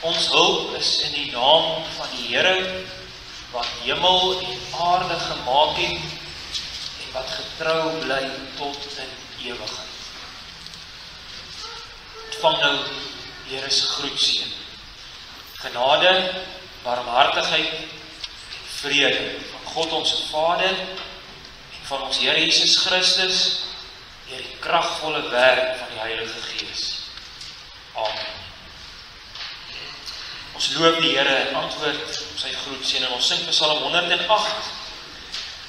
Ons hulp is in die naam van die Here, wat hemel en aarde gemaak het, en wat getrou bly tot in ewigheid. Ontvang nou die Here se groetseën. Genade, barmhartigheid en vrede van God ons Vader en van ons Here Jesus Christus deur die kragvolle werk van die Heilige Gees. Amen. Ons loof die Here in antwoord op sy groetseën en ons sing Psalm 108.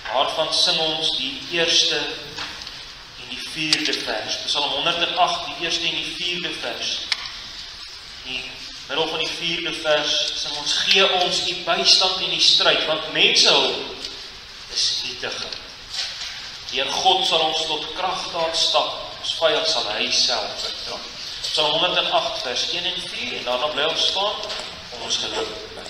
Waarvan sing ons die eerste en die vierde vers. Psalm 108, die eerste en die vierde vers. In die middel van die vierde vers sing ons, gee ons die bystand en die stryd, want mensehulp is nietigheid. Deur God sal ons tot kragdaad stap, ons vyand sal hy self vertrap. Psalm 108 vers 1 en 4 en daarna bly ons staan om ons geloof te bly.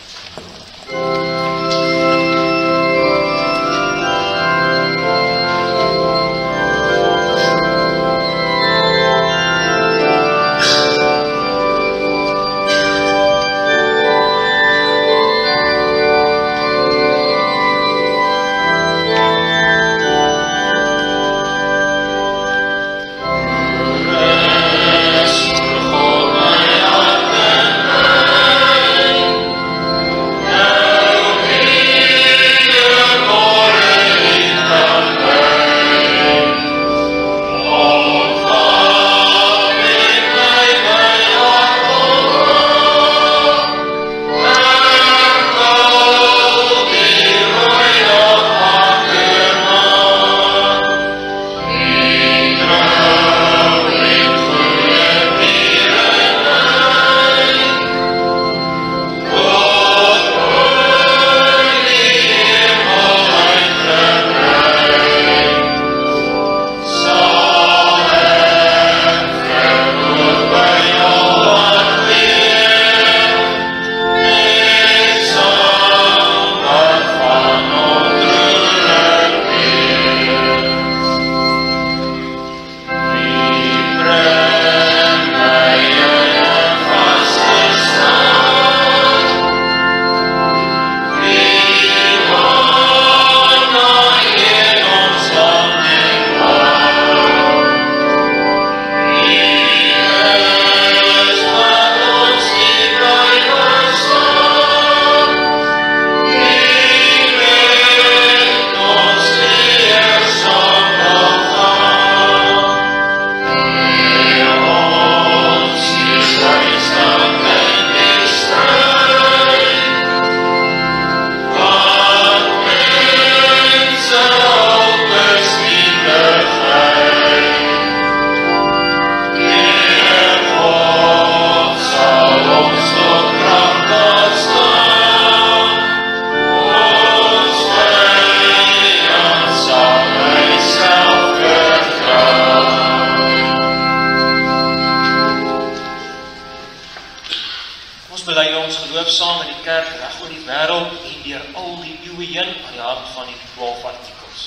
Saam in die kerk reg oor die wêreld en deur al die eeue heen aan die hand van die 12 artikels.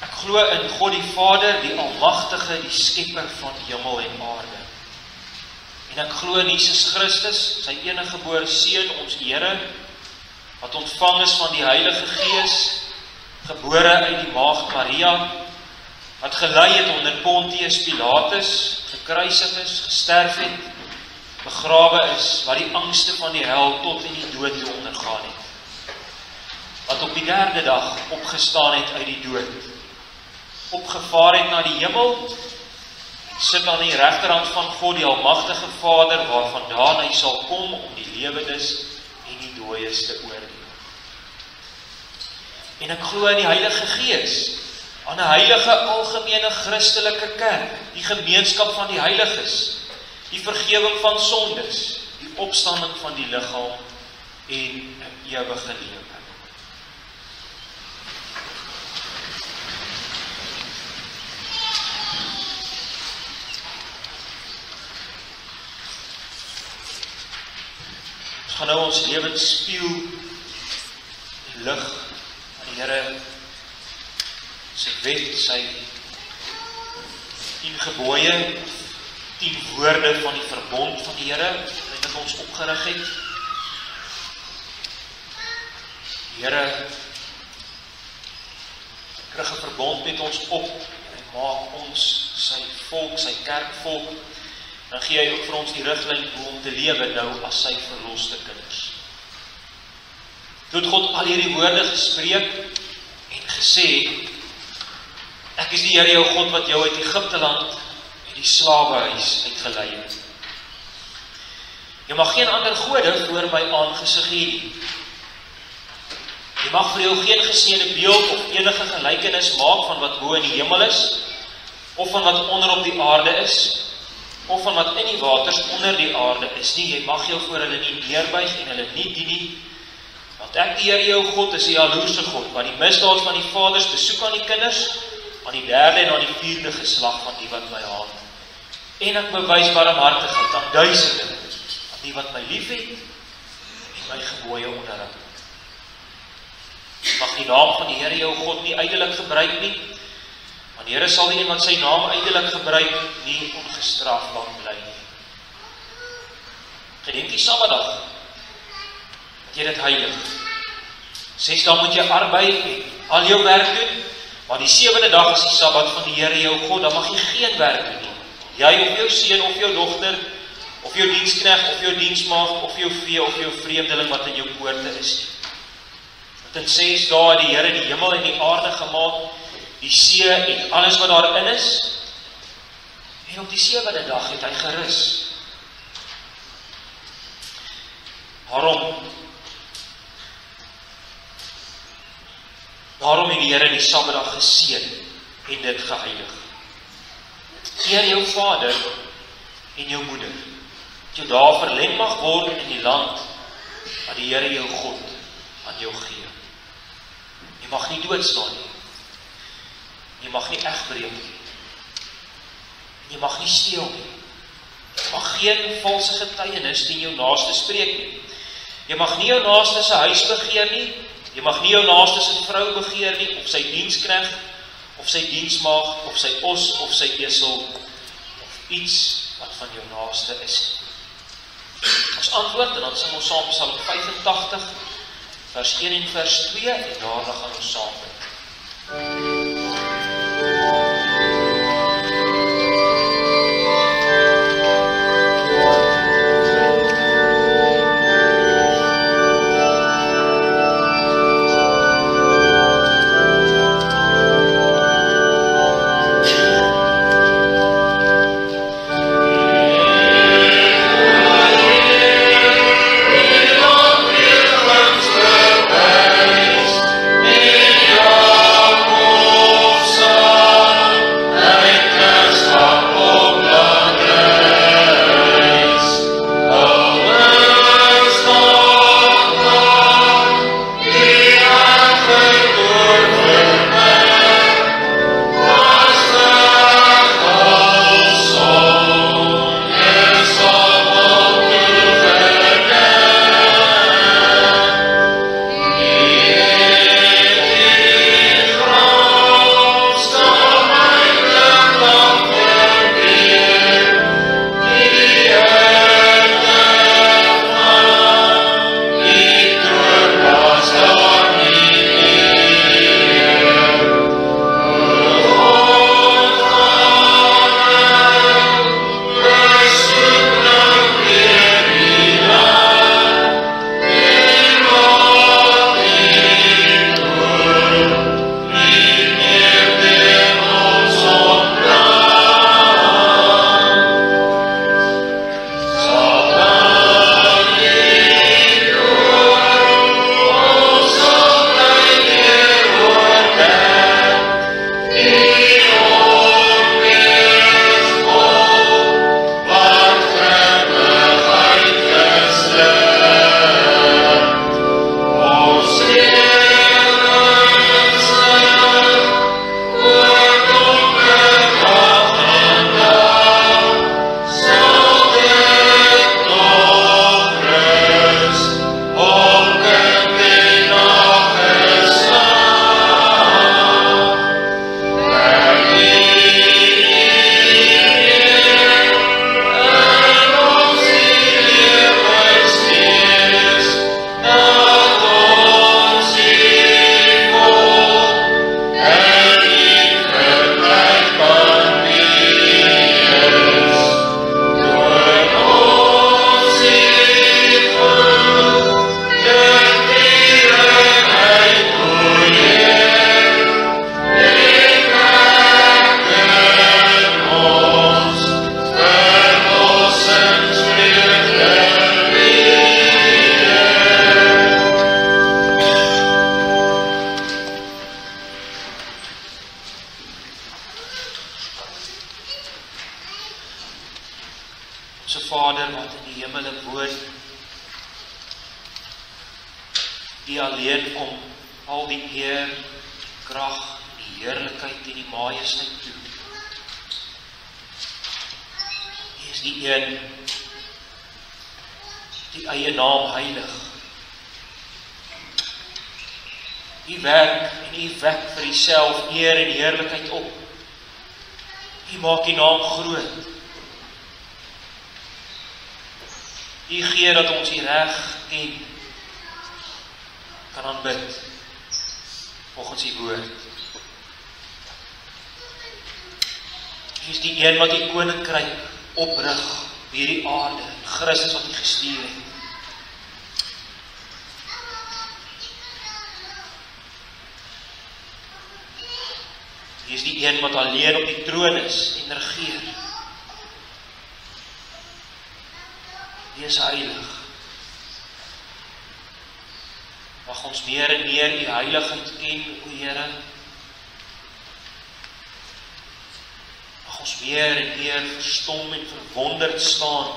Ek glo in God die Vader, die Almagtige, die Skepper van hemel en aarde. En ek glo in Jesus Christus, sy eniggebore Seun, ons Here, wat ontvang is van die Heilige Gees, gebore uit die maagd Maria, wat gelei het onder Pontius Pilatus, gekruisig is, gesterf het, begrawe is, wat die angste van die hel tot in die dood toe ondergaan het. Wat op die derde dag opgestaan het uit die dood, opgevaar het na die hemel, sit aan die regterhand van God, die Almagtige Vader, waarvandaan hy sal kom om die lewendes en die dooies te oordeel. En ek glo in die Heilige Gees, aan 'n heilige algemene Christelike kerk, die gemeenskap van die heiliges, die vergewing van sondes, die opstanding van die liggaam en 'n ewige lewe. Ons gaan nou ons lewens spieël die lig van die Here sy wet, sy 10 gebooie, 10 woorde van die verbond van die Here wat ons opgerig het. Die Here rig 'n verbond met ons op en hy maak ons sy volk, sy kerkvolk. Dan gee hy ook vir ons die riglyn hoe om te lewe nou as sy verloste kinders. Toe het God al hierdie woorde gespreek en gesê, ek is die Here jou God wat jou uit Egipte land uit die slawehuis uitgelei het. Jy mag geen ander gode voor my aangesig hê nie. Jy mag vir jou geen gesneede beeld of enige gelykenis maak van wat bo in die hemel is, of van wat onder op die aarde is, of van wat in die waters onder die aarde is nie. Jy mag jou voor hulle nie neerbuig en hulle nie dien nie, want ek die Here jou God is die jaloerse God, wat die misdaad van die vaders besoek aan die kinders, aan die 3de en aan die 4de geslag van die wat my haat. En ek bewys barmhartigheid aan duisende, aan die wat my lief het en my gebooie onderhou. Mag die naam van die Here jou God nie ydelik gebruik nie, want die Here sal die een wat sy naam ydelik gebruik nie ongestrafbaar bly nie. Gedenk die Sabbatdag, dat jy dit heilig. 6 dae moet jy arbei en al jou werk doen, maar die 7de dag is die Sabbat van die Here jou God, dan mag jy geen werk doen nie. Jy of jou seun of jou dogter, of jou diensknegt of jou diensmaagd, of jou vee of jou vreemdeling wat in jou poorte is nie. Want in 6 dae het die Here die hemel en die aarde gemaak, die see en alles wat daarin is, en op die 7de dag het hy gerus. Daarom het die Here die Sabbatdag geseën en dit geheilig. Eer jou vader en jou moeder, dat jou dae verleng mag word in die land wat die Here jou God aan jou gee. Jy mag nie doodslaan nie. Jy mag nie egbreek nie. Jy mag nie steel nie. Jy mag geen valse getuienis teen jou naaste spreek nie. Jy mag nie jou naaste se huis begeer nie. Jy mag nie jou naaste se vrou begeer nie, of sy diensknegt, of sy diensmaagd, of sy os, of sy esel, of iets wat van jou naaste is. Ons antwoord, en dan sing ons saam Psalm 85, vers 1 en vers 2, en daarna gaan ons saam bid. Ja. Onse Vader wat in die hemele woon, die alleen kom al die eer, krag, die heerlikheid en die majesteit toe. Hy is die een, die eie naam heilig. U werk en u wek vir uself eer en heerlikheid op. U maak die naam groot. U gee dat ons die reg ken, kan aanbid, volgens die woord. U is die een wat die koninkryk oprig, hierdie aarde, Christus wat u gestuur het. U is die een wat alleen op die troon is en regeer. U is heilig. Mag ons meer en meer u heiligheid ken, o Here. Mag ons meer en meer verstom en verwonderd staan.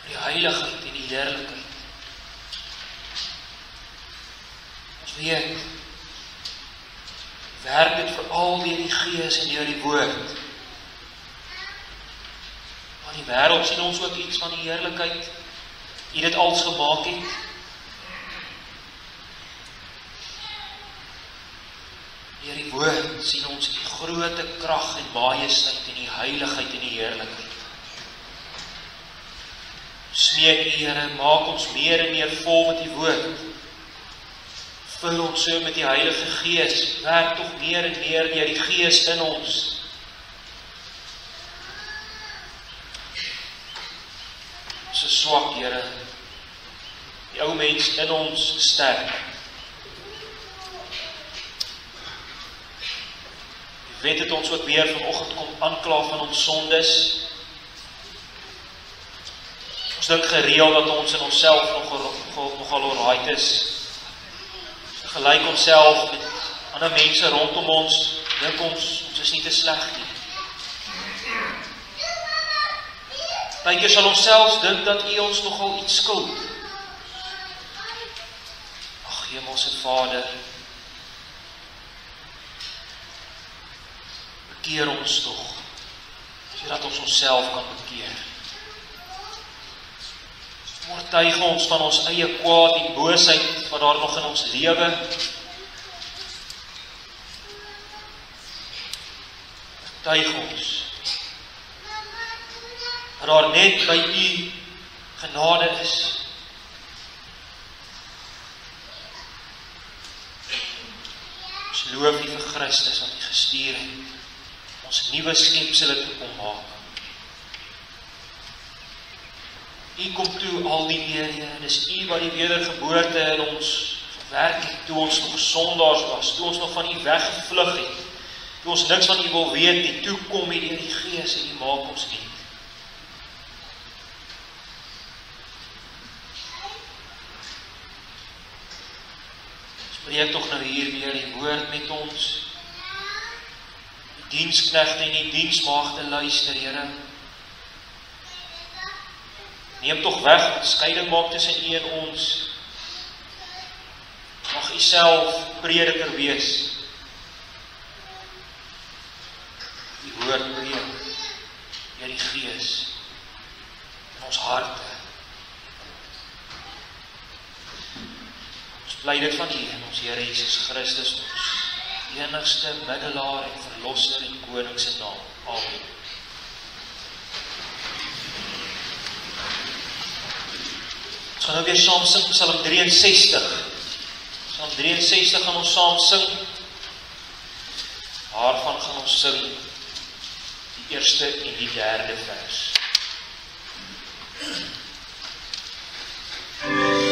Die heiligheid en die heerlikheid. Ons weet, werk dit veral deur die Gees en deur die woord. Maar die wêreld sien ons ook iets van die heerlikheid. U dit als gemaak het. Deur die woord sien ons die groote krag en majesteit en die heiligheid en die heerlikheid. Smeek U, Here, maak ons meer en meer vol met die woord. Vul ons so met die Heilige Gees, werk tog meer en meer deur die Gees in ons. Ons is swak, Here. Die ou mens in ons sterk. Die wet het ons ook weer vanoggend kom aankla van ons sondes. Ons dink gereeld dat ons in onsself nogal alright is. Gelyk onsself met ander mense rondom ons, dink ons is nie te sleg nie. Partykeer sal ons selfs dink dat U ons nogal iets skuld. Ag, Hemelse Vader, bekeer ons tog, sodat ons onsself kan bekeer. Oortuig ons van ons eie kwaad en boosheid wat daar nog in ons lewe. Oortuig ons dat daar net by U genade is. Ons loof U vir Christus wat U gestuur het, ons nuwe skepsele te kom maak. U kom toe al die eer, Here. Dis U wat die wedergeboorte in ons gewerk het, toe ons nog sondaars was, toe ons nog van U weggevlug het, toe ons niks van U wil weet nie, toe kom U deur die Gees en U maak ons nuut. Spreek tog nou hier weer die woord met ons. Die diensknegte en die diensmaagde luister, Here. Neem tog weg wat skeiding maak tussen U en ons. Mag U self prediker wees. Die woord preek deur die Gees in ons harte. Ons bly dit van U en ons Here Jesus Christus, ons enigste middelaar en verlosser en koning se naam. Amen. Ons gaan nou weer saam sing, Psalm 63. Psalm 63 gaan ons saam sing. Waarvan gaan ons sing die eerste en die derde vers. Stay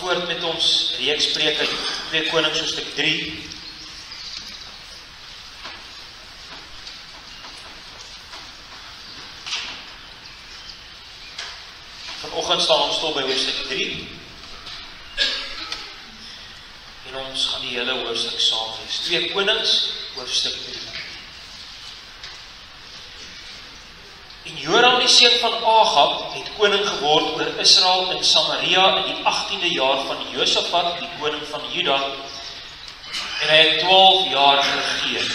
voort met ons reeks preek uit 2 Konings hoofstuk 3. Vanoggend staan ons stil by hoofstuk 3. En ons gaan die hele hoofstuk saam lees. 2 Konings hoofstuk 3. En Joram die seun van Agab het koning geword oor Israel in Samaria in die 18de jaar van Josafat, die koning van Juda, en hy het 12 jaar geregeer.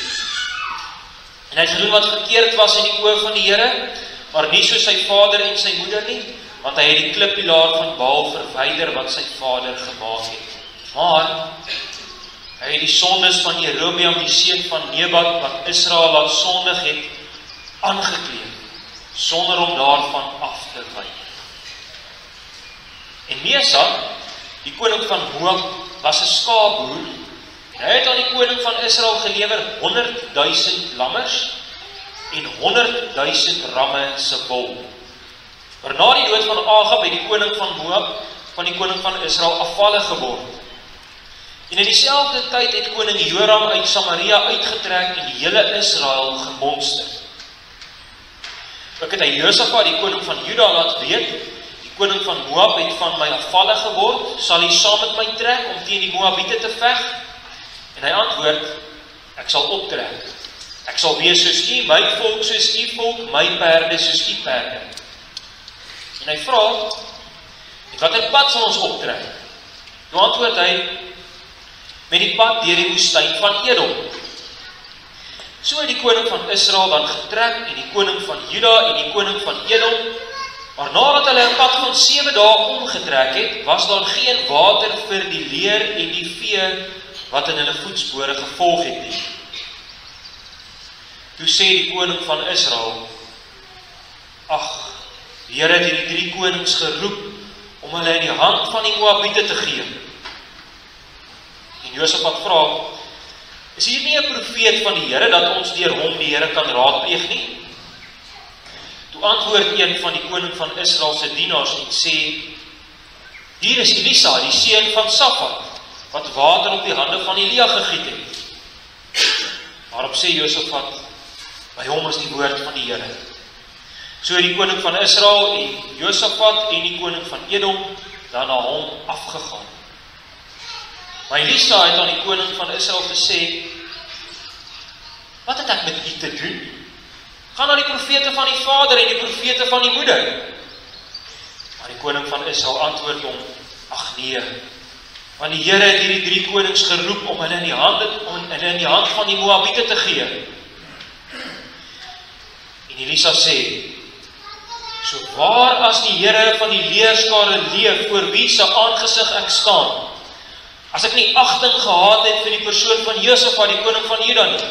En hy het gedoen wat verkeerd was in die oë van die Here, maar nie soos sy vader en sy moeder nie, want hy het die klippilaar van Baal verwyder wat sy vader gemaak het. Maar hy het die sondes van Jerobeam die seun van Nebat wat Israel laat sondig het, aangekleed, sonder om daarvan af te wyk. En Mesa, die koning van Moab, was 'n skaapboer, en hy het aan die koning van Israel gelewer 100.000 lammers en 100.000 ramme se wol. Maar na die dood van Agab het die koning van Moab van die koning van Israel afvallig geword. En in dieselfde tyd het koning Joram uit Samaria uitgetrek en die hele Israel gemonster. Ook het hy Josafat, die koning van Juda, laat weet, die koning van Moab het van my afvallig geword, sal hy saam met my trek om teen die Moabiete te veg? En hy antwoord, ek sal optrek. Ek sal wees soos u, my volk soos u volk, my perde soos u perde. En hy vra, met watter pad sal ons optrek? Nou antwoord hy, met die pad deur die woestyn van Edom. So het die koning van Israel dan getrek, en die koning van Juda en die koning van Edom, maar nadat hulle 'n pad van 7 dae omgetrek het, was daar geen water vir die leer en die vee wat in hulle voetspore gevolg het nie. Toe sê die koning van Israel, ag, die Here het die 3 konings geroep om hulle in die hand van die Moabiete te gee. En Josafat vra, is hier nie 'n profeet van die Here dat ons deur hom die Here kan raadpleeg nie? Toe antwoord een van die koning van Israel se dienaars en sê, hier is Elisa, die seun van Safat, wat water op die hande van Elia gegiet het. Waarop sê Josafat, by hom is die woord van die Here. So het die koning van Israel en Josafat en die koning van Edom dan na hom afgegaan. Maar Elisa het aan die koning van Israel gesê, wat het ek met u te doen? Gaan na die profete van die vader en die profete van die moeder. Maar die koning van Israel antwoord hom, ag nee, want die Here het hierdie 3 konings geroep om hulle in die hand van die Moabiete te gee. En Elisa sê, so waar as die Here van die leerskare leef, voor wie se aangesig ek staan, as ek nie agting gehad het vir die persoon van Josafat, die koning van Juda nie,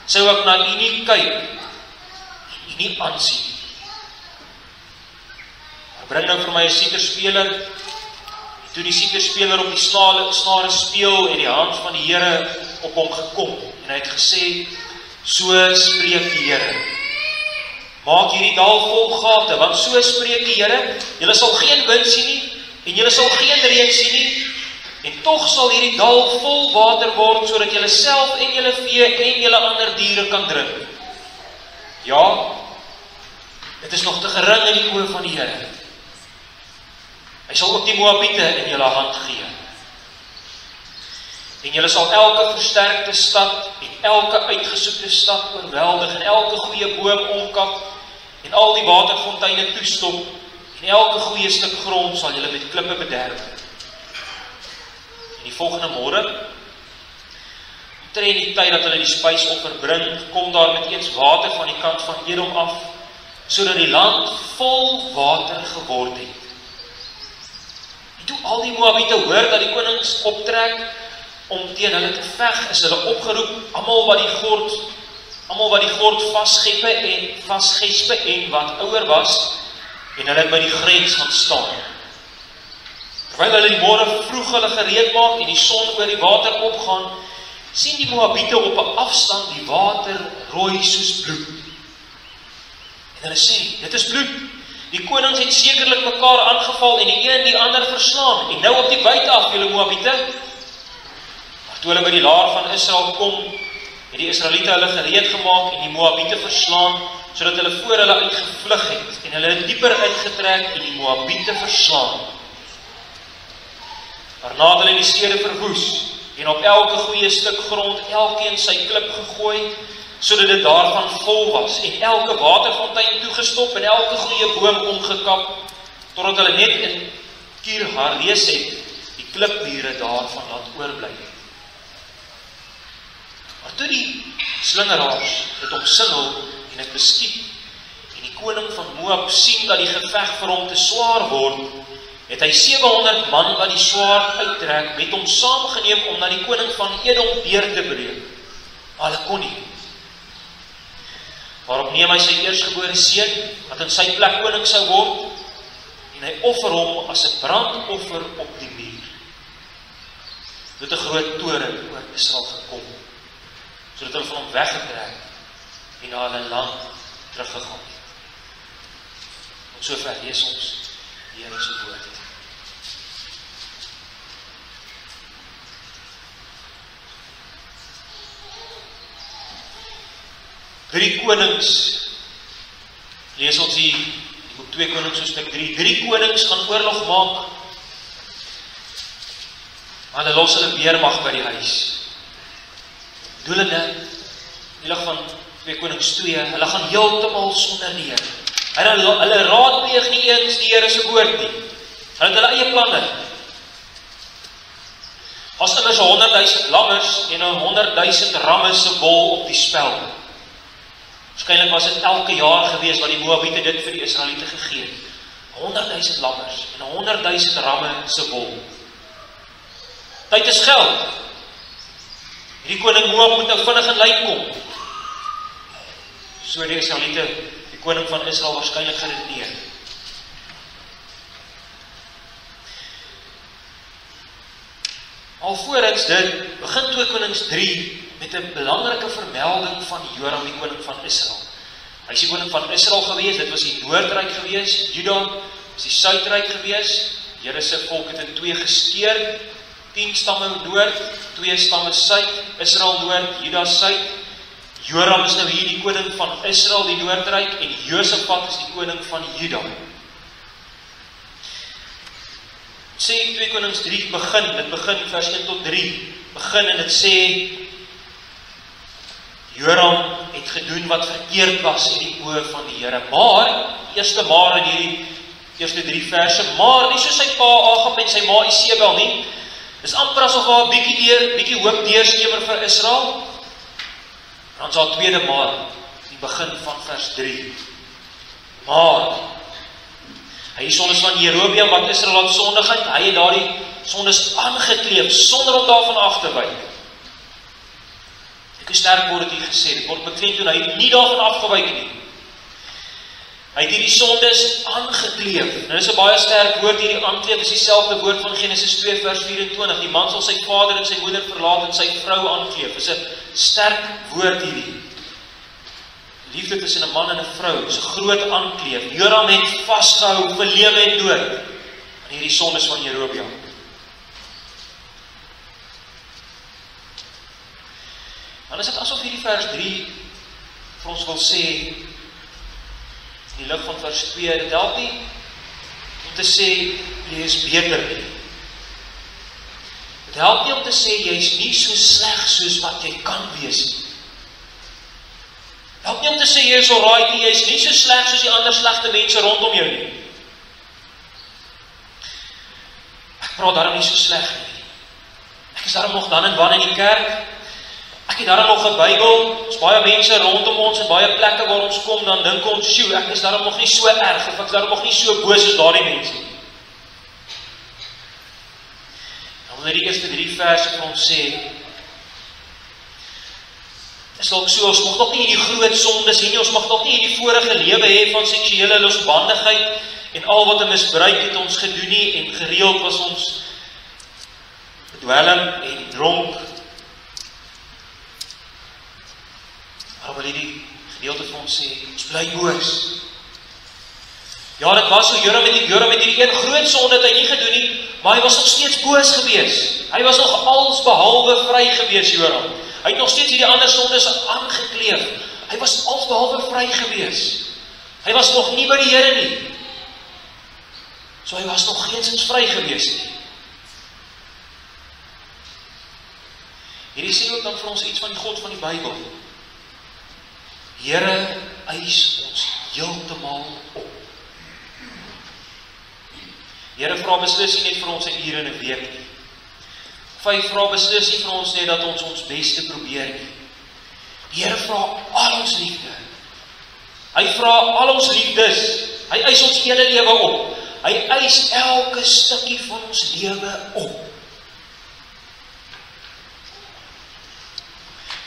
sou ek na u nie kyk, en u nie aansien. Bring nou vir my 'n sieterspeler. Toe die sieterspeler op die snare speel, en die hand van die Here op hom gekom, en hy het gesê, so spreek die Here, maak hierdie dal vol gate, want so spreek die Here, julle sal geen wind sien nie, en julle sal geen reën sien nie, en tog sal hierdie dal vol water word, sodat julle self en julle vee en julle ander diere kan drink. Ja, dit is nog te gering in die oë van die Here. Hy sal ook die Moabiete in julle hand gee. En julle sal elke versterkte stad en elke uitgesoekte stad oorweldig, en elke goeie boom omkap, en al die waterfonteine toestop, en elke goeie stuk grond sal julle met klippe bederf. En die volgende môre, omtrent die tyd dat hulle die spysoffer bring, kom daar met eens water van die kant van Edom af, sodat die land vol water geword het. En toe al die Moabiete hoor dat die konings optrek om teen hulle te veg, is hulle opgeroep, almal wat die gord vasgespe en wat ouer was, en hulle het by die grens gaan staan. Terwyl hulle die môre vroeg hulle gereed maak en die son oor die water opgaan, sien die Moabiete op 'n afstand die water rooi soos bloed. En hulle sê, dit is bloed. Die konings het sekerlik mekaar aangeval en die een die ander verslaan. En nou op die buite af, julle Moabiete. Maar toe hulle by die laar van Israel kom, het die Israeliete hulle gereed gemaak en die Moabiete verslaan, sodat hulle voor hulle uitgevlug het en hulle dieper uitgetrek en die Moabiete verslaan. Daarna het hulle die stede verwoes en op elke goeie stuk grond elkeen sy klip gegooi, sodat dit daarvan vol was en elke waterfontein toegestop en elke goeie boom omgekap, totdat hulle net in Kir Hareset die klipmure daarvan laat oorbly. Maar toe die slingeraars het omsingel en het beskiet, en die koning van Moab sien dat die geveg vir hom te swaar word, het hy 700 man wat die swaard uittrek, met hom saamgeneem om na die koning van Edom deur te breek. Maar hulle kon nie. Waarop neem hy sy eerstgebore seun, wat in sy plek koning sou word, en hy offer hom as 'n brandoffer op die muur. Dit 'n groot toren oor Israel gekom, sodat hulle van hom weggetrek en na hulle land teruggegaan het. Tot sover lees ons die Here se woord. Drie konings, lees ons die boek 2 Konings hoofstuk 3. 3 konings gaan oorlog maak, maar hulle los hulle weermag by die huis. Doelende, die lig van 2 Konings 2, hulle gaan heeltemal sonder die Here. Hulle raadpleeg nie eens die Here se woord nie. Hulle het hulle eie planne. As immers 100,000 lammers en 100,000 ramme se wol op die spel. Waarskynlik was dit elke jaar gewees wat die Moabiete dit vir die Israeliete gegee het. 100,000 lammers en 100,000 ramme se wol. Tyd is geld. Hierdie koning Moab moet nou vinnig in lyn kom. So die Israeliete, die koning van Israel waarskynlik geredeneer. Alvorens dit begin 2 Konings 3 met 'n belangrike vermelding van Joram, die koning van Israel. Hy is die koning van Israel gewees, dit was die noordryk gewees, Juda is die suidryk gewees. Die Here se volk het in 2 geskeur, 10 stamme noord, 2 stamme suid, Israel noord, Juda suid. Joram is nou hier die koning van Israel, die noordryk, en Josafat is die koning van Juda. Sê 2 Konings 3 begin, dit begin vers 1 tot 3, begin en dit sê, Joram het gedoen wat verkeerd was in die oë van die Here. Maar, eerste maar in die eerste 3 verse, maar nie so sy pa Agab en sy ma Isebel nie. Dis amper asof daar 'n bietjie hoop deurskemer vir Israel. Dan sal tweede maar, die begin van vers 3. Maar, hy is sondes van Jerobeam wat Israel laat sondig het, hy het daardie sondes aangekleef, sonder om daarvan af te wyk. Hoe sterk word dit hier gesê, dit word beklemtoon, hy het nie daarvan afgewyk nie. Hy het hierdie sondes aangekleef. Nou, dit is 'n baie sterk woord hierdie aankleef, is dieselfde woord van Genesis 2 vers 24. Die man sal sy vader en sy moeder verlaat en sy vrou aankleef. Dit is 'n sterk woord hierdie. Liefde tussen 'n man en 'n vrou, is 'n groot aankleef. Joram het vasgehou vir lewe en dood aan hierdie sondes van Jerobeam. Dan is dit asof hierdie vers 3 vir ons wil sê, in die lig van vers 2, dit help nie om te sê, jy is beter nie. Dit help nie om te sê, jy is nie so sleg soos wat jy kan wees nie. Help nie om te sê, jy is alright nie, jy is nie so sleg soos die ander slegte mense rondom jou nie. Ek praat daarom nie so sleg nie. Ek is daarom nog dan en wan in die kerk. Ek het daarom nog 'n Bybel, ons baie mense rondom ons en baie plekke waar ons kom, dan dink ons, sjoe, ek is daarom nog nie so erg, of ek is daarom nog nie so boos as daardie mense. Dan wil die eerste 3 verse vir ons sê, is dalk so, ons mag nog nie hierdie groot sondes hê nie, ons mag nog nie hierdie vorige lewe hê van seksuele losbandigheid, en al wat 'n misbruik het ons gedoen nie, en gereeld was ons bedwelm en dronk. Maar wil hierdie gedeelte vir ons sê, ons bly boos. Ja, dit was so, Joram het hierdie een groot sonde het hy nie gedoen nie, maar hy was nog steeds boos gewees. Hy was nog als behalwe vry gewees, Joram. Hy het nog steeds hierdie ander sondes aangekleef. Hy was als behalwe vry gewees. Hy was nog nie by die Here nie. So hy was nog geensins vry gewees nie. Hierdie sê ook dan vir ons iets van die God van die Bybel. Here eis ons heeltemal op. Here vra beslis nie net vir ons 'n uur in 'n week nie. Hy vra beslis nie vir ons net dat ons ons beste probeer nie. Die Here vra al ons liefde. Hy vra al ons liefdes. Hy eis ons hele lewe op. Hy eis elke stukkie van ons lewe op.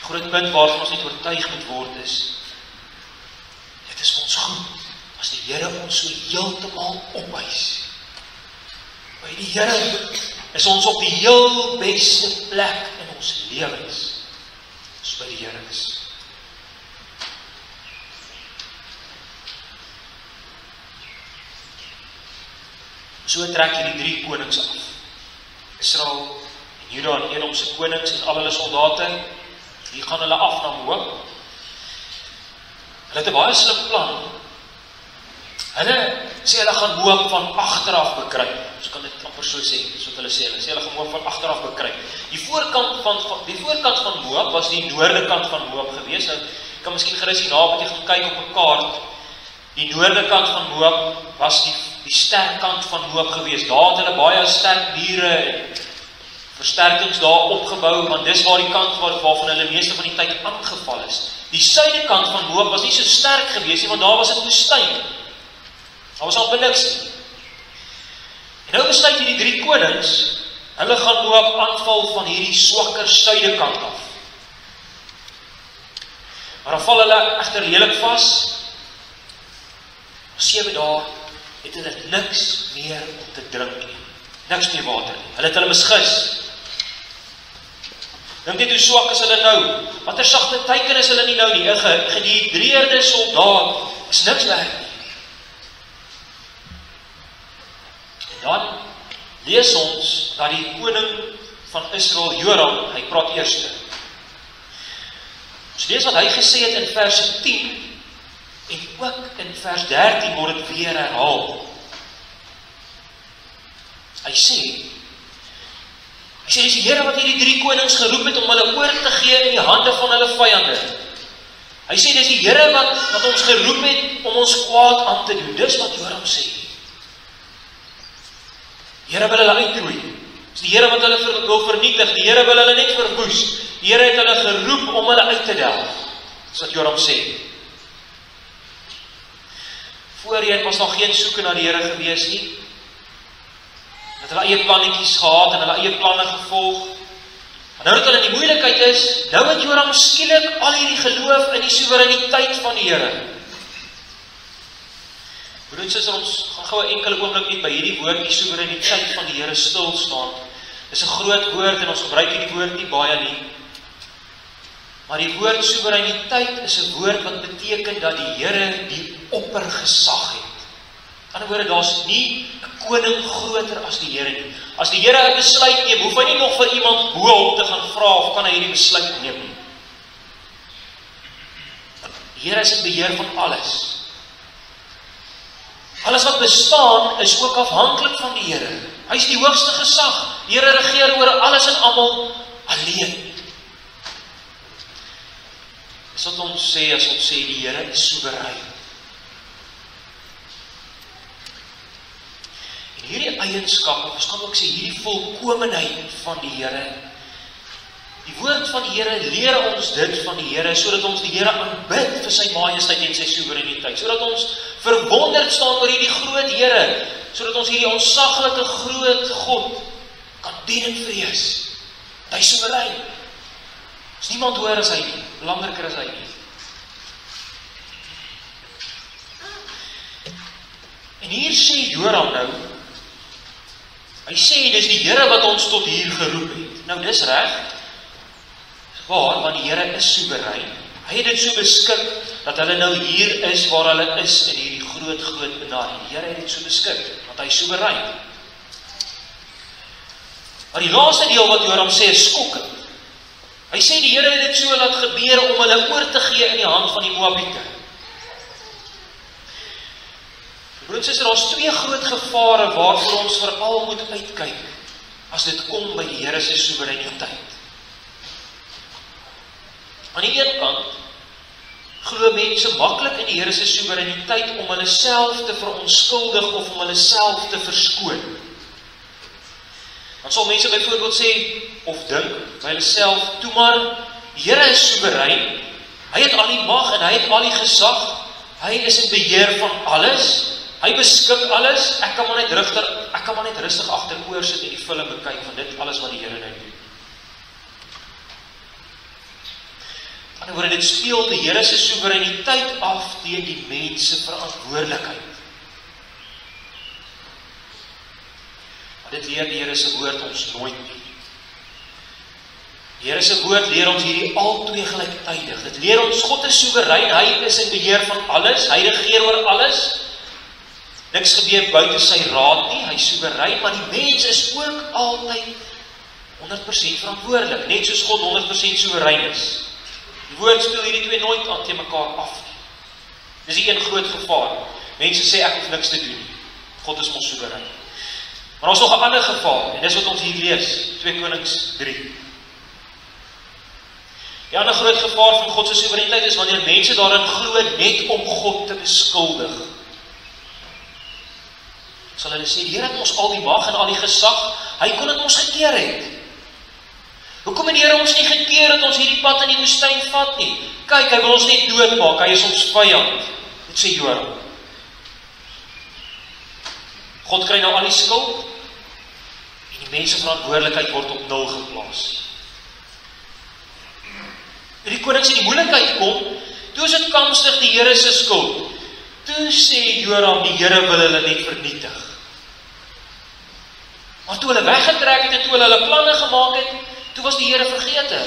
Groot punt waarvan ons net oortuig moet word is, dit is vir ons goed, as die Here ons so heeltemal opeis. By die Here is ons op die heel beste plek in ons lewens, as by die Here is. So trek hierdie 3 konings af. Israel en Juda en Edom se konings en al hulle soldate, die gaan hulle af na Moab. Hulle het 'n baie slim plan. Hulle sê hulle gaan Moab van agteraf bekry. So kan dit amper so sê, dis wat hulle sê. Hulle sê hulle gaan Moab van agteraf bekry. Die voorkant van Moab was die noorde kant van Moab gewees. Nou kan miskien gerus hierna op jy gaan kyk op 'n kaart. Die noorde kant van Moab was die sterk kant van Moab gewees. Daar het hulle baie sterk mure en versterkings daar opgebou, want dis waar die kant waarvan hulle meeste van die tyd aangeval is. Die suide kant van Moab was nie so sterk gewees nie, want daar was 'n woestyn. Daar was al niks nie. En nou besluit hierdie 3 konings, hulle gaan Moab aanval van hierdie swakker suide kant af. Maar dan val hulle egter redelik vas. 7 dae het hulle niks meer om te drink nie. Niks meer water nie. Hulle het hulle misgis. Dink net hoe swak is hulle nou. Watter sagte teiken is hulle nie nou nie. 'n gedehidreerde soldaat is niks werd nie. En dan lees ons dat die koning van Israel, Joram, hy praat eerste. Ons lees wat hy gesê het in vers 10 en ook in vers 13 word dit weer herhaal. Hy sê, dis die Here wat hierdie 3 konings geroep het om hulle oor te gee in die hande van hulle vyande. Hy sê, dis die Here wat ons geroep het om ons kwaad aan te doen. Dis wat Joram sê. Die Here wil hulle uitroei. Dis die Here wat hulle wil vernietig. Die Here wil hulle net verwoes. Die Here het hulle geroep om hulle uit te delf. Dis wat Joram sê. Voorheen was daar geen soeke na die Here gewees nie. Het hulle eie plannetjies gehad en hulle eie planne gevolg. En nou dat hulle in die moeilikheid is, nou het Joram skielik al hierdie geloof in die soewereiniteit van die Here. Broers en susters, ons gaan gou 'n enkele oomblik net by hierdie woord, die soewereiniteit van die Here stil staan. Dis 'n groot woord en ons gebruik hierdie woord nie baie nie. Maar die woord soewereiniteit is 'n woord wat beteken dat die Here die oppergesag het. Aan die ander woorde, daar's nie 'n koning groter as die Here nie. As die Here 'n besluit neem, hoef hy nie nog vir iemand bo hom te gaan vra of kan hy hierdie besluit neem nie. Die Here is in beheer van alles. Alles wat bestaan is ook afhanklik van die Here. Hy is die hoogste gesag. Die Here regeer oor alles en almal alleen. Dis wat ons sê as ons sê die Here is soewerein. En hierdie eienskappe, ons kan ook sê hierdie volkomenheid van die Here. Die woord van die Here leer ons dit van die Here, sodat ons die Here aanbid vir sy majesteit en sy soewereiniteit, sodat ons verwonderd staan oor hierdie groot Here, sodat ons hierdie onsaglike groot God kan dien en vrees. Hy is soewerein. Is niemand hoër as hy nie, belangriker as hy nie. En hier sê Joram nou, hy sê, dis die Here wat ons tot hier geroep het. Nou dis reg, waar, want die Here is soewerein. Hy het dit so beskik, dat hulle nou hier is, waar hulle is, in hierdie groot benaar nie. Die Here het dit so beskik, want hy is soewerein. Maar die laaste deel wat Joram sê is skokkend. Hy sê die Here het dit so laat gebeur om hulle oor te gee in die hand van die Moabiete. Broers en susters, daar is twee groot gevare waarvoor ons veral moet uitkyk as dit kom by die Here se soewereiniteit. Aan die een kant glo mense maklik in die Here se soewereiniteit om hulle self te verontskuldig of om hulle self te verskoon. Dan sal mense byvoorbeeld sê of dink by hulle self, toe maar, die Here is soewerein, hy het al die mag en hy het al die gesag, hy is in beheer van alles, hy beskik alles, ek kan maar net rustig agteroor sit en die film bekyk van dit alles wat die Here nou doen. Aan die woorde, dit speel die Here se soewereiniteit af teen die mens se verantwoordelikheid. Maar dit leer die Here se woord ons nooit nie. Die Here se woord leer ons hierdie albei gelyktydig. Dit leer ons God is soewerein, hy is in beheer van alles, hy regeer oor alles. Niks gebeur buite sy raad nie, hy is soewerein, maar die mens is ook altyd 100% verantwoordelik, net soos God 100% soewerein is. Die woord speel hierdie twee nooit aan teen mekaar af nie. Dis die een groot gevaar. Mense sê ek hoef niks te doen nie. God is ons soewerein. Maar ons nog 'n ander gevaar, en dis wat ons hier lees, 2 Konings 3. Die ander groot gevaar van God se soewereiniteit is wanneer mense daarin glo net om God te beskuldig. Sal hulle sê, die Here het ons al die mag en al die gesag, hy kon dit ons gekeer het. Hoekom het die Here ons nie gekeer dat ons hierdie pad in die woestyn vat nie? Kyk, hy wil ons net doodmaak, hy is ons vyand. Dit sê Joram. God kry nou al die skuld, en die mense verantwoordelikheid word op 0 geplaas. Die konings in die moeilikheid kom, toe is dit kamstig die Here se skuld. Toe sê Joram, die Here wil hulle net vernietig. Maar toe hulle weggetrek het en toe hulle planne gemaak het, toe was die Here vergete.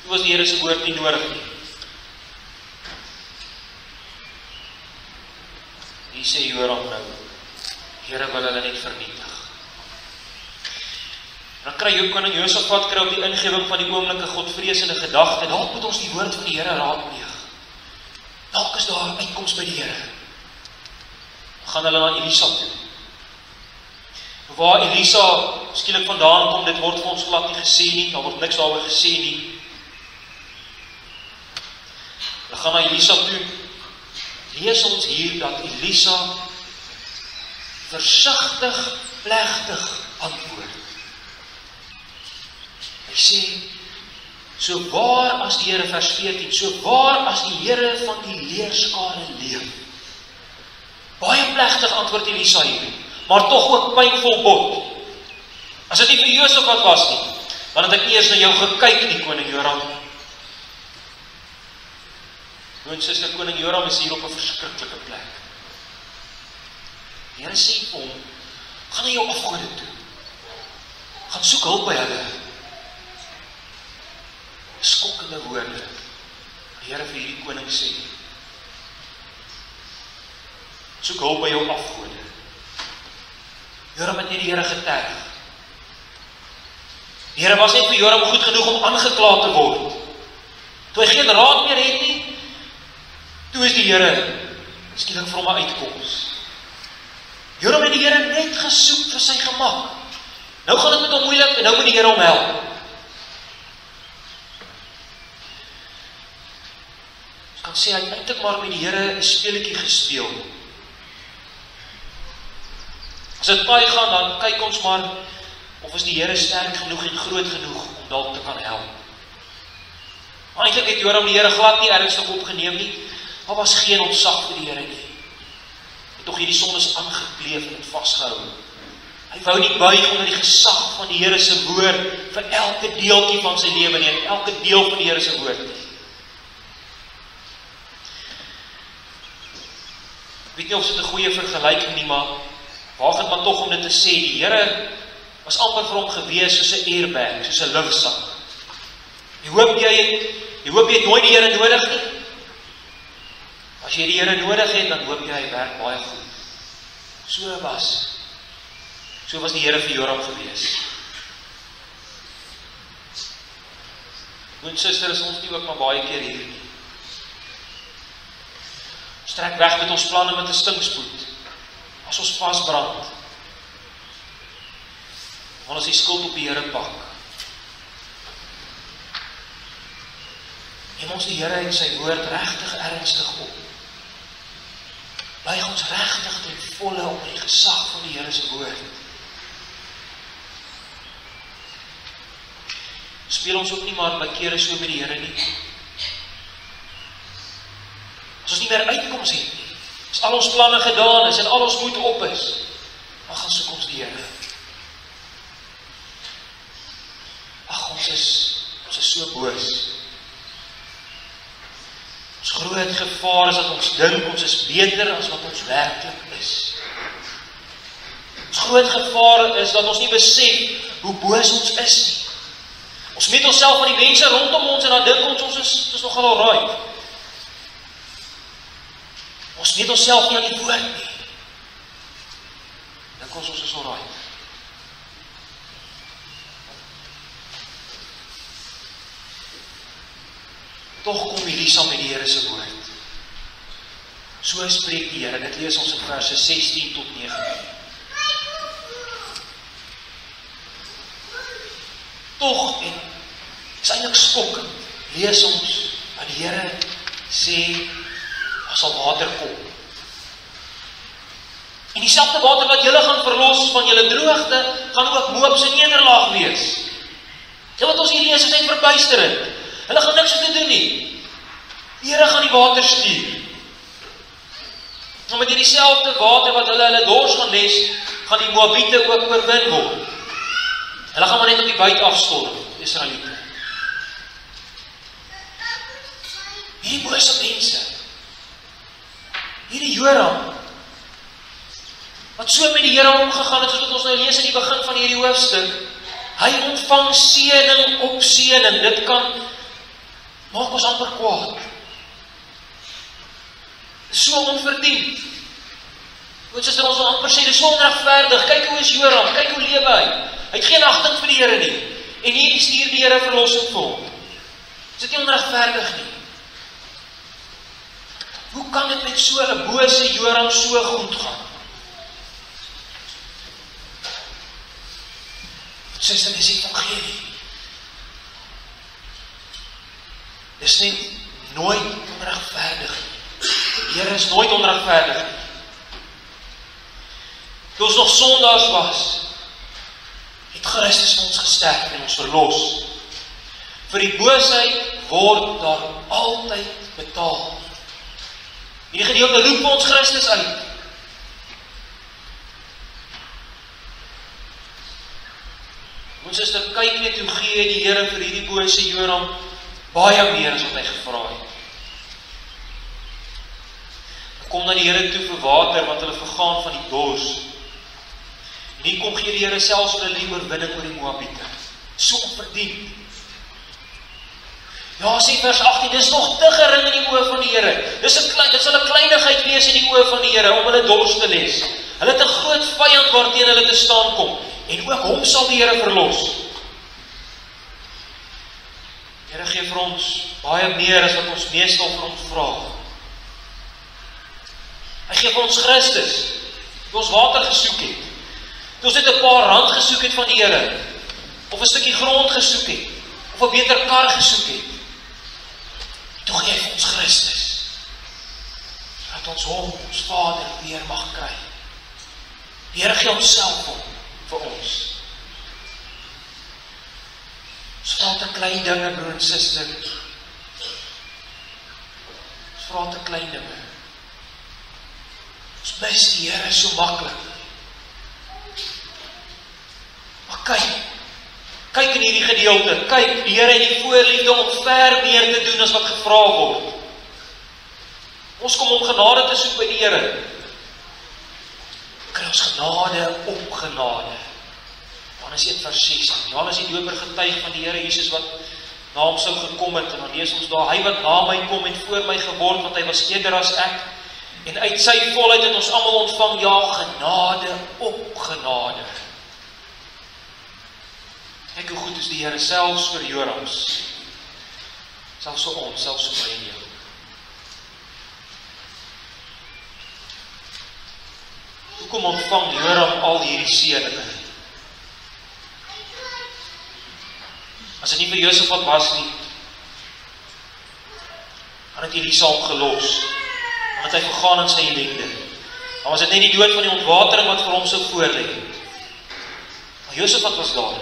Toe was die Here se woord nie nodig nie. Die sê Joram nou, die Here wil hulle net vernietig. Dan kry koning Josafat kry op die ingewing van die oomblike Godvreesende gedagte, dalk moet ons die woord van die Here raadpleeg. Dalk is daar 'n uitkoms by die Here. Dan gaan hulle na Elisa toe. Waar Elisa skielik vandaan kom, dit word vir ons glad nie gesê nie, daar word niks daaroor gesê nie. Hulle gaan na Elisa toe. Lees ons hier dat Elisa versigtig, plegtig antwoord. Hy sê, so waar as die Here, vers 14, so waar as die Here van die leerskare leef. Baie plegtig antwoord Elisa hier, maar tog ook pynvol bot. As dit nie vir Josafat was nie, dan het ek eers na jou gekyk nie, koning Joram. Broer en suster, koning Joram is hier op 'n verskriklike plek. Die Here sê vir hom, gaan na jou afgode toe. Gaan soek hulp by hulle. Skokkende woorde. Die Here vir hierdie koning sê, soek hulp by jou afgode. Joram het nie die Here geterg. Die Here was net vir Joram goed genoeg om aangekla te word. Toe hy geen raad meer het nie, toe is die Here skielik vir hom 'n uitkoms. Joram het die Here net gesoek vir sy gemak. Nou gaan dit met hom moeilik en nou moet die Here hom help. Ons kan sê, hy het eintlik maar met die Here 'n speletjie gespeel. As dit paai gaan, dan kyk ons maar of is die Here sterk genoeg en groot genoeg om dalk te kan help. Maar eintlik het Joram die Here glad nie ernstig opgeneem nie. Daar was geen ontzag vir die Here nie. Hy het tog hierdie sondes aangekleef en dit vasgehou. Hy wou nie buig onder die gesag van die Here se woord vir elke deeltjie van sy lewe nie, en elke deel van die Here se woord nie. Ek weet nie of dit 'n goeie vergelyking nie, maar waag het maar tog om dit te sê, die Here was amper vir hom gewees soos 'n airbag, soos 'n lugsak. Jy hoop jy het nooit die Here nodig nie. As jy die Here nodig het, dan hoop jy hy werk baie goed. So was die Here vir Joram gewees. Broer, suster, is ons nie ook maar baie keer hier nie. Ons trek weg met ons planne met 'n stinkspoed. As ons vasbrand, want ons die skuld op die Here pak. Neem ons die Here en sy woord regtig ernstig op. Buig ons regtig ten volle op die gesag van die Here se woord. Speel ons ook nie maar by kere so met die Here nie. As ons nie meer uitkoms het nie, as al ons planne gedaan is en al ons moed op is, dan gaan soek ons die Here. Ag, ons is so boos. Ons groot gevaar is dat ons dink ons is beter as wat ons werklik is. Ons groot gevaar is dat ons nie besef hoe boos ons is nie. Ons meet onsself van die mense rondom ons en dan dink ons is nogal alright. Ons meet onsself nie aan die woord nie. Dink ons is alright. Tog kom hierdie saam met die Here se woord. So spreek die Here. Dit lees ons in verse 16 tot 19. Tog, en is eintlik skokkend, lees ons dat die Here sê, daar sal water kom. En dieselfde water wat julle gaan verlos van julle droogte, gaan ook Moab se nederlaag wees. Dit wat ons hier lees is net verbuisterend. Hulle gaan niks te doen nie. Die Here gaan die water stuur. En met dieselfde water wat hulle dors gaan les, gaan die Moabiete ook oorwin word. Hulle gaan maar net op die buit afstorm, die Israeliete. Hierdie bose mense, hierdie Joram, wat so met die Here omgegaan het, soos wat ons nou lees in die begin van hierdie hoofstuk, hy ontvang seëning op seëning. Dit kan maak ons amper kwaad. So onverdiend. Want soos ons amper sê, dit is so onregverdig. Kyk hoe is Joram, kyk hoe lewe hy. Hy het geen agting vir die Here nie. En hier stuur die Here verlossing vir hom. Is dit nie onregverdig nie? Hoe kan dit met so 'n bose Joram so goed gaan? Suster, dis die evangelie. Dis nie nooit onregverdig nie. Die Here is nooit onregverdig nie. Toe ons nog sondaars was, het Christus vir ons gesterf en ons verlos. Vir die boosheid word daar altyd betaal. Hierdie gedeelte roep vir ons Christus uit. Ons is te kyk net hoe gee die Here vir hierdie bose Joram baie meer as wat hy gevra het. Kom na die Here toe vir water, want hulle vergaan van die dors. En hier kom gee die Here selfs vir hulle oorwinning oor die Moabiete. So onverdiend. Ja, sê vers 18, dis nog te gering in die oë van die Here. Dit sal 'n kleinigheid wees in die oë van die Here om hulle dors te les. Hulle het 'n groot vyand waarteen hulle te staan kom. En ook hom sal die Here verlos. Die Here gee vir ons baie meer as wat ons meestal vir hom vra. Hy gee vir ons Christus, toe ons water gesoek het. Toe ons net 'n paar rand gesoek het van die Here, of 'n stukkie grond gesoek het, of 'n beter kar gesoek het. Toe gee hy vir ons Christus, dat ons hom, ons Vader, weer mag kry. Die Here gee homself om vir ons. Ons vra te klein dinge, broer en suster. Ons vra te klein dinge. Ons mis die Here so maklik. Maar kyk in hierdie gedeelte, kyk, die Here het die voorliefde om ver meer te doen as wat gevra word. Ons kom om genade te soek by die Here. Kry ons genade op genade. Johannes 1 vers 16. Johannes die Doper getuig van die Here Jesus wat na hom sou gekom het, en dan lees ons daar, hy wat na my kom het voor my geword, want hy was eerder as ek, en uit sy volheid het ons almal ontvang, ja, genade op genade. Kyk hoe goed is die Here, selfs vir Jorams, selfs vir ons, selfs vir my en jou. Hoekom ontvang Joram al hierdie seëninge? As dit nie vir Josafat was nie, dan het hierdie saam gelos, dan het hy vergaan in sy ellende. Dan was dit net die dood van die ontwatering wat vir hom sou voorlê. Maar Josafat was daar.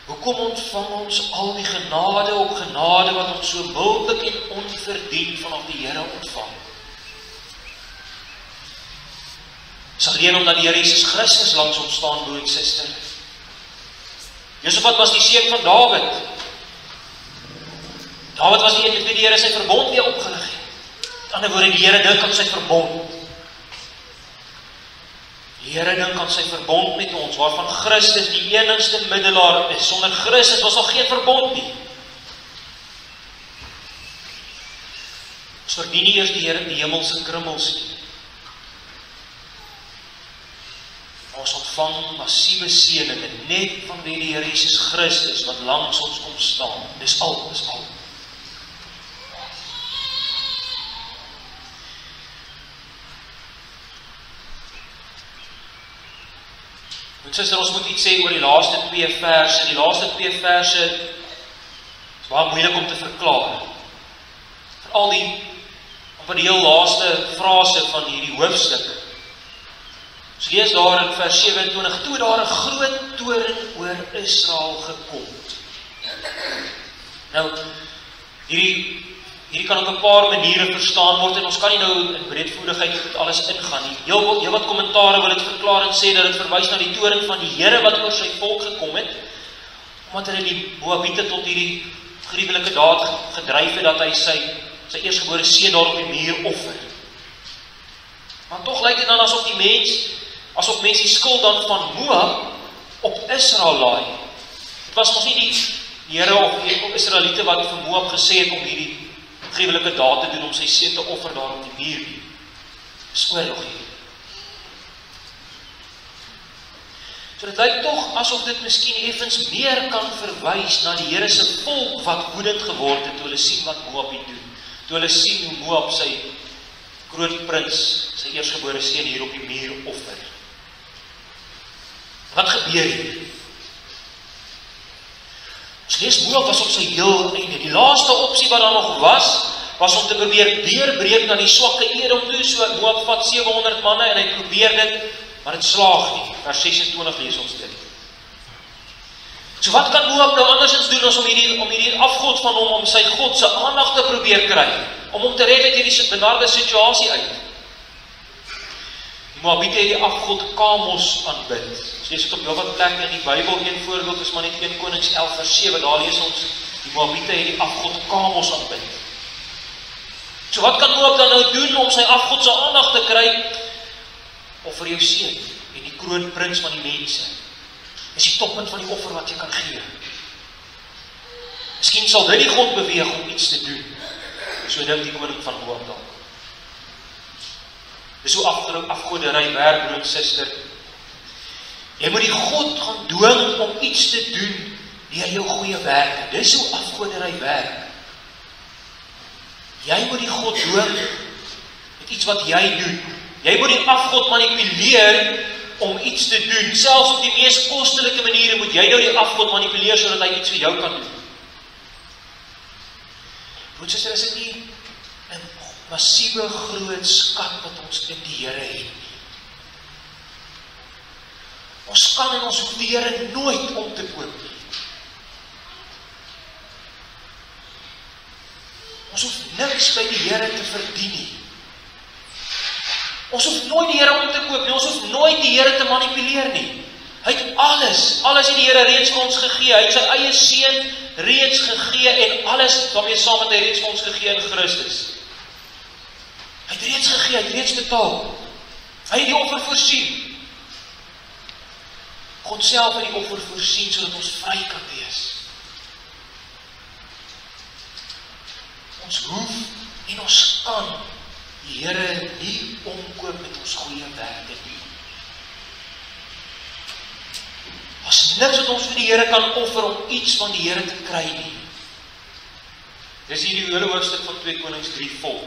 Hoekom ontvang ons al die genade op genade wat ons so mildelik en onverdien vanaf die Here ontvang? Is alleen omdat die Here Jesus Christus langs ons staan, broer en suster. Josafat was die seun van Dawid. Dawid was die een met wie die Here sy verbond weer opgerig het. Met ander woorde, die Here dink aan sy verbond. Die Here dink aan sy verbond met ons, waarvan Christus die enigste middelaar is. Sonder Christus was daar geen verbond nie. Ons verdien nie eers die Here die hemelse krummels nie. Ons ontvang massiewe seëninge net vanweë die Here Jesus Christus wat langs ons kom staan. Dis al, dis al. En suster, ons moet iets sê oor die laaste 2 verse. Die laaste 2 verse is baie moeilik om te verklaar. Veral die heel laaste frase van hierdie hoofstuk. Ons lees daar in vers 27, toe daar 'n groot toorn oor Israel gekom. Nou, hierdie kan op 'n paar maniere verstaan word, en ons kan nie nou in breedvoerigheid alles ingaan nie. Heel wat kommentare wil dit verklaar en sê dat dit verwys na die toorn van die Here wat oor sy volk gekom het, omdat hulle die Moabiete tot hierdie gruwelike daad gedryf het, dat hy sy eerstgebore seun daar op die muur offer. Maar tog lyk dit dan asof mens die skuld dan van Moab op Israel laai. Dit was mos nie die Here of Israeliete wat vir Moab gesê het om hierdie gruwelike daad te doen, om sy seun te offer daar op die muur nie. Dis oorlog hier. So dit lyk tog asof dit miskien effens meer kan verwys na die Here se volk wat woedend geword het toe hulle sien wat Moab hier doen. Toe hulle sien hoe Moab sy kroonprins, sy eerstgebore seun hier op die muur offer. Wat gebeur hier? Ons lees Moab was op sy heel einde. Die laaste opsie wat daar nog was om te probeer deurbreek na die swakke Edom toe. So Moab vat 700 manne en hy probeer dit, maar dit slaag nie. Vers 26 lees ons dit. So wat kan Moab nou andersins doen as om hierdie afgod van hom, om sy God se aandag te probeer kry, om hom te red uit hierdie benarde situasie uit? Die Moabiete het die afgod Kamos aanbid. Ons lees dit op heelwat plekke in die Bybel. Een voorbeeld is maar net 1 Konings 11 vers 7. Daar lees ons, die Moabiete het die afgod Kamos aanbid. So wat kan Moab dan nou doen om sy afgod se aandag te kry? Offer jou seun en die kroonprins van die mense. Dis die toppunt van die offer wat jy kan gee. Miskien sal dit die God beweeg om iets te doen. So dink die koning van Moab dalk. Dis hoe afgoderry werk, broer en suster. Jy moet die God gaan dwing om iets te doen deur jou goeie werke. Dis hoe afgoderry werk. Jy moet die God dwing met iets wat jy doen. Jy moet die afgod manipuleer om iets te doen. Selfs op die mees kostelike maniere moet jy nou die afgod manipuleer sodat hy iets vir jou kan doen. Broer en suster, is dit nie 'n massiewe groot skat wat ons in die Here het? Ons kan en ons hoef die Here nooit om te koop nie. Ons hoef niks by die Here te verdien nie. Ons hoef nooit die Here om te koop nie. Ons hoef nooit die Here te manipuleer nie. Hy het alles het die Here reeds vir ons gegee. Hy het sy eie seun reeds gegee en alles daarmee saam het hy reeds vir ons gegee in Christus. Hy het reeds gegee, hy het reeds betaal. Hy het die offer voorsien. God self in die offer voorsien, sodat ons vry kan wees. Ons hoef en ons kan die Here nie omkoop met ons goeie werke nie. As niks wat ons vir die Here kan offer om iets van die Here te kry nie. Dis hier die hele hoofstuk van 2 Konings 3 vol.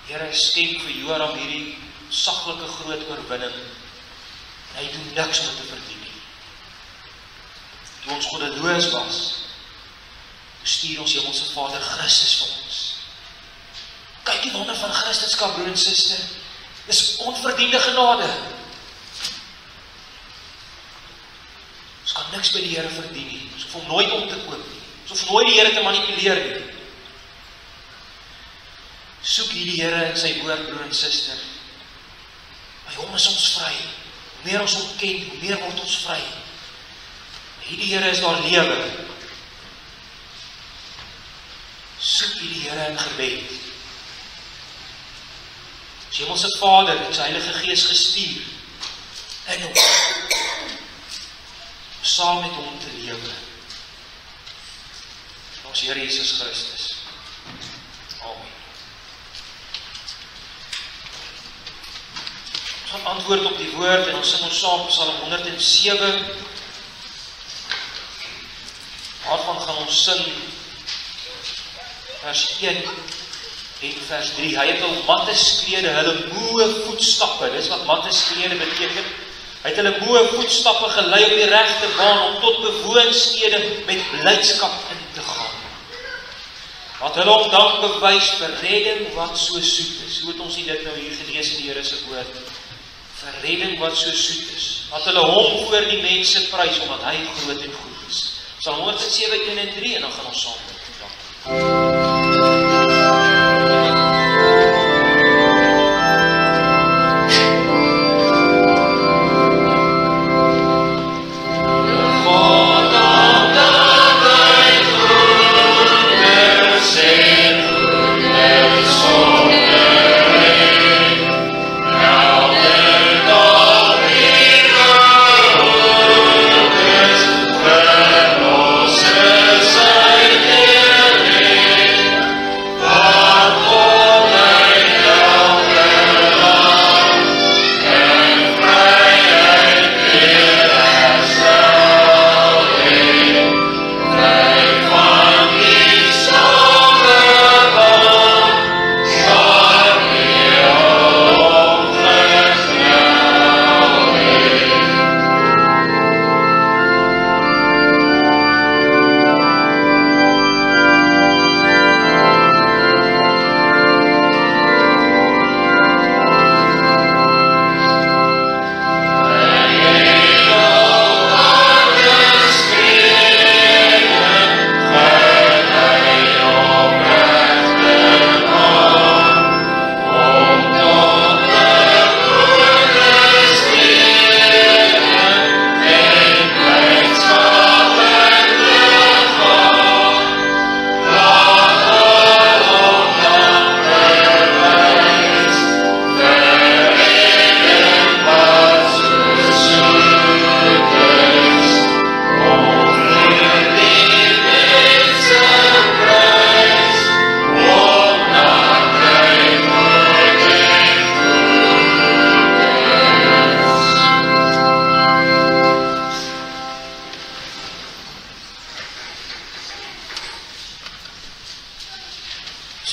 Die Here skenk vir Joram hierdie saglike groot oorwinning. En hy doen niks om dit te verdien nie. Toe ons goddeloos was, stuur ons Hemelse Vader Christus vir ons. Kyk die wonder van Christendom, broer en suster. Dis onverdiende genade. Ons kan niks by die Here verdien nie. Ons hoef hom nooit om te koop nie. Ons hoef nooit die Here te manipuleer nie. Soek hier die Here in sy woord, broer en suster. By hom is ons vry. Hoe meer ons hom ken, hoe meer word ons vry. Hierdie Here is daar lewe. Soek hier die Here in gebed. As Hemelse Vader het sy Heilige Gees gestuur in ons, saam met hom te lewe. Ons Here Jesus Christus. Amen. Ons gaan antwoord op die woord en ons sing ons saam Psalm 107. Waarvan gaan ons sing vers 1 en vers 3. Hy het al matte skrede, hulle moe voetstappe. Dis wat matte skrede beteken. Hy het hulle moe voetstappe gelei op die regte baan om tot bewoonstede met blydskap in te gaan. Wat hulle hom dank bewys vir redding wat so soet is. Hoe het ons dit nou hier gelees in die Here se woord? Vir redding wat so soet is. Wat hulle hom voor die mense prys omdat hy groot en goed is. Psalm 107, 1 en 3 en dan gaan ons saam met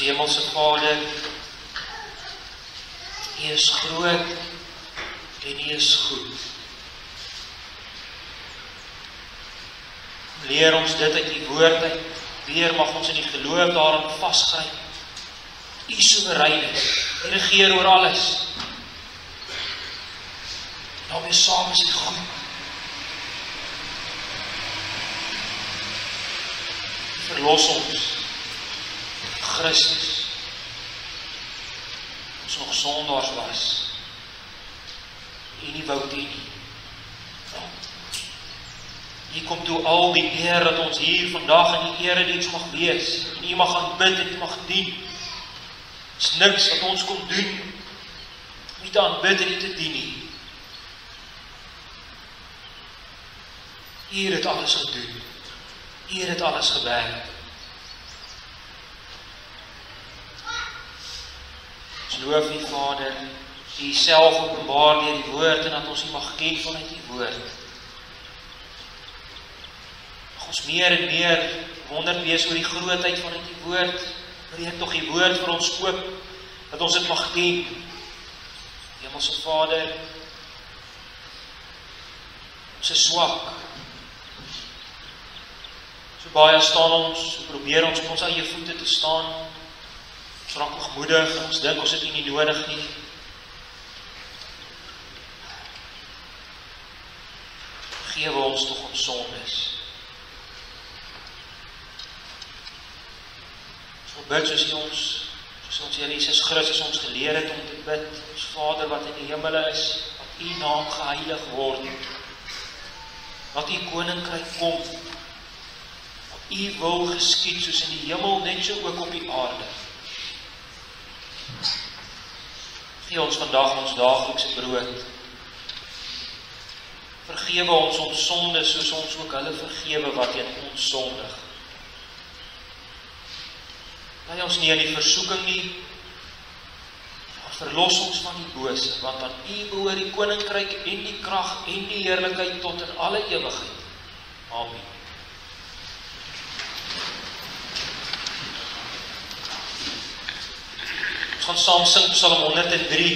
Hemelse Vader, U is groot en U is goed. Leer ons dit uit U woord uit. Weer mag ons in die geloof daarin vasgryp. U soewerein is. U regeer oor alles. Daarmee saam is U goed. Verlos ons. Christus, ons nog sondaars was, U nie wou dien nie. U kom toe al die eer dat ons hier vandag in die erediens mag wees, en U mag aanbid en U mag dien. Is niks wat ons kon doen, om U te aanbid en U te dien nie. U het alles gedoen. U het alles gewerk. Ons loof U, Vader, U self openbaar deur die woord en dat ons U mag ken vanuit die woord. Mag ons meer en meer wonder wees oor die grootheid vanuit die woord. Breek tog die woord vir ons oop, dat ons dit mag ken. Hemelse Vader, ons is swak. So baie staan ons, so probeer ons op ons eie voete te staan. Ons raak hoogmoedig en ons dink ons het U nie nodig nie. Vergewe ons tog ons sondes. Ons bid soos ons Here Jesus Christus ons geleer het om te bid. Ons Vader wat in die hemele is, dat U naam geheilig word. Dat U koninkryk kom. Dat U wil geskied soos in die hemel, net so ook op die aarde. Gee ons vandag ons daaglikse brood. Vergewe ons sondes soos ons ook hulle vergewe wat teen ons sondig. Lei ons nie in die versoeking nie, maar verlos ons van die bose, want aan U behoort die koninkryk en die krag en die heerlikheid tot in alle ewigheid. Amen. Ons gaan saam sing Psalm 103.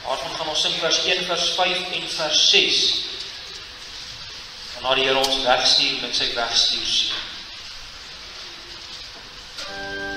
Daarvan gaan ons sing vers 1, vers 5 en vers 6. Waarna die Here ons wegstuur met sy wegstuurseën. Amen.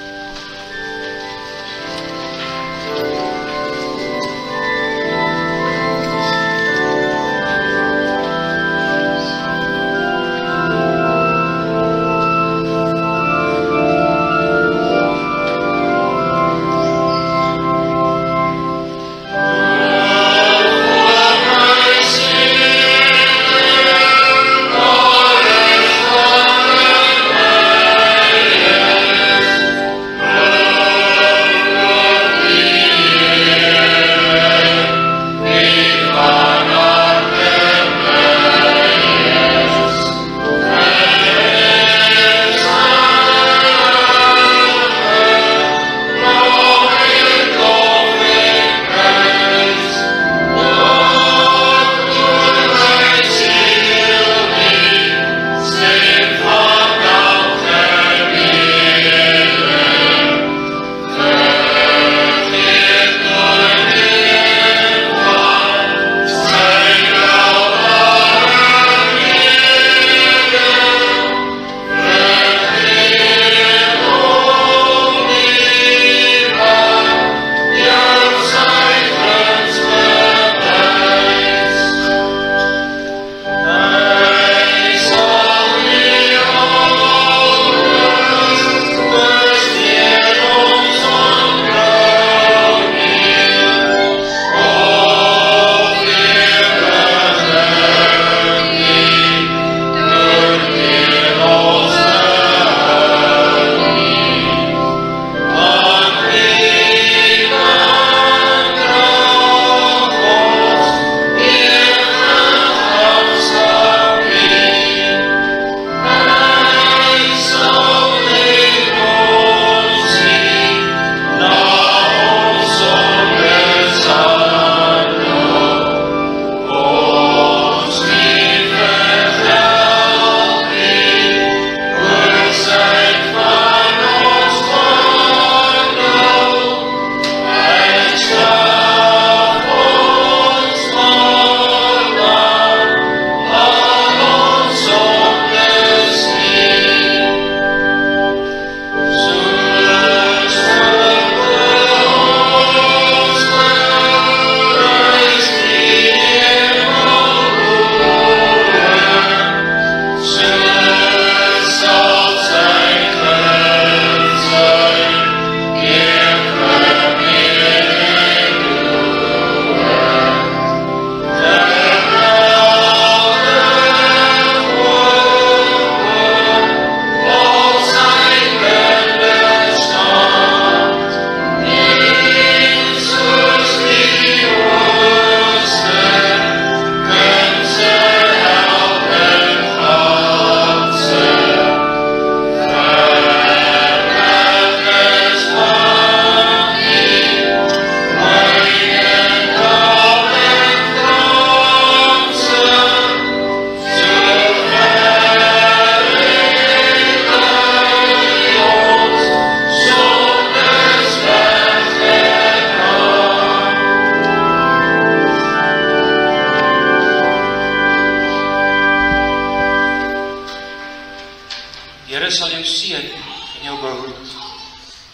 Here sal jou seën en jou behoed.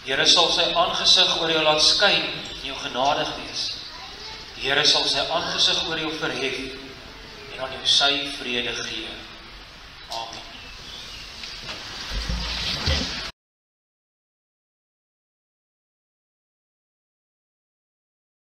Here sal sy aangesig oor jou laat skyn en jou genadig wees. Die Here sal sy aangesig oor jou verhef en aan jou sy vrede gee.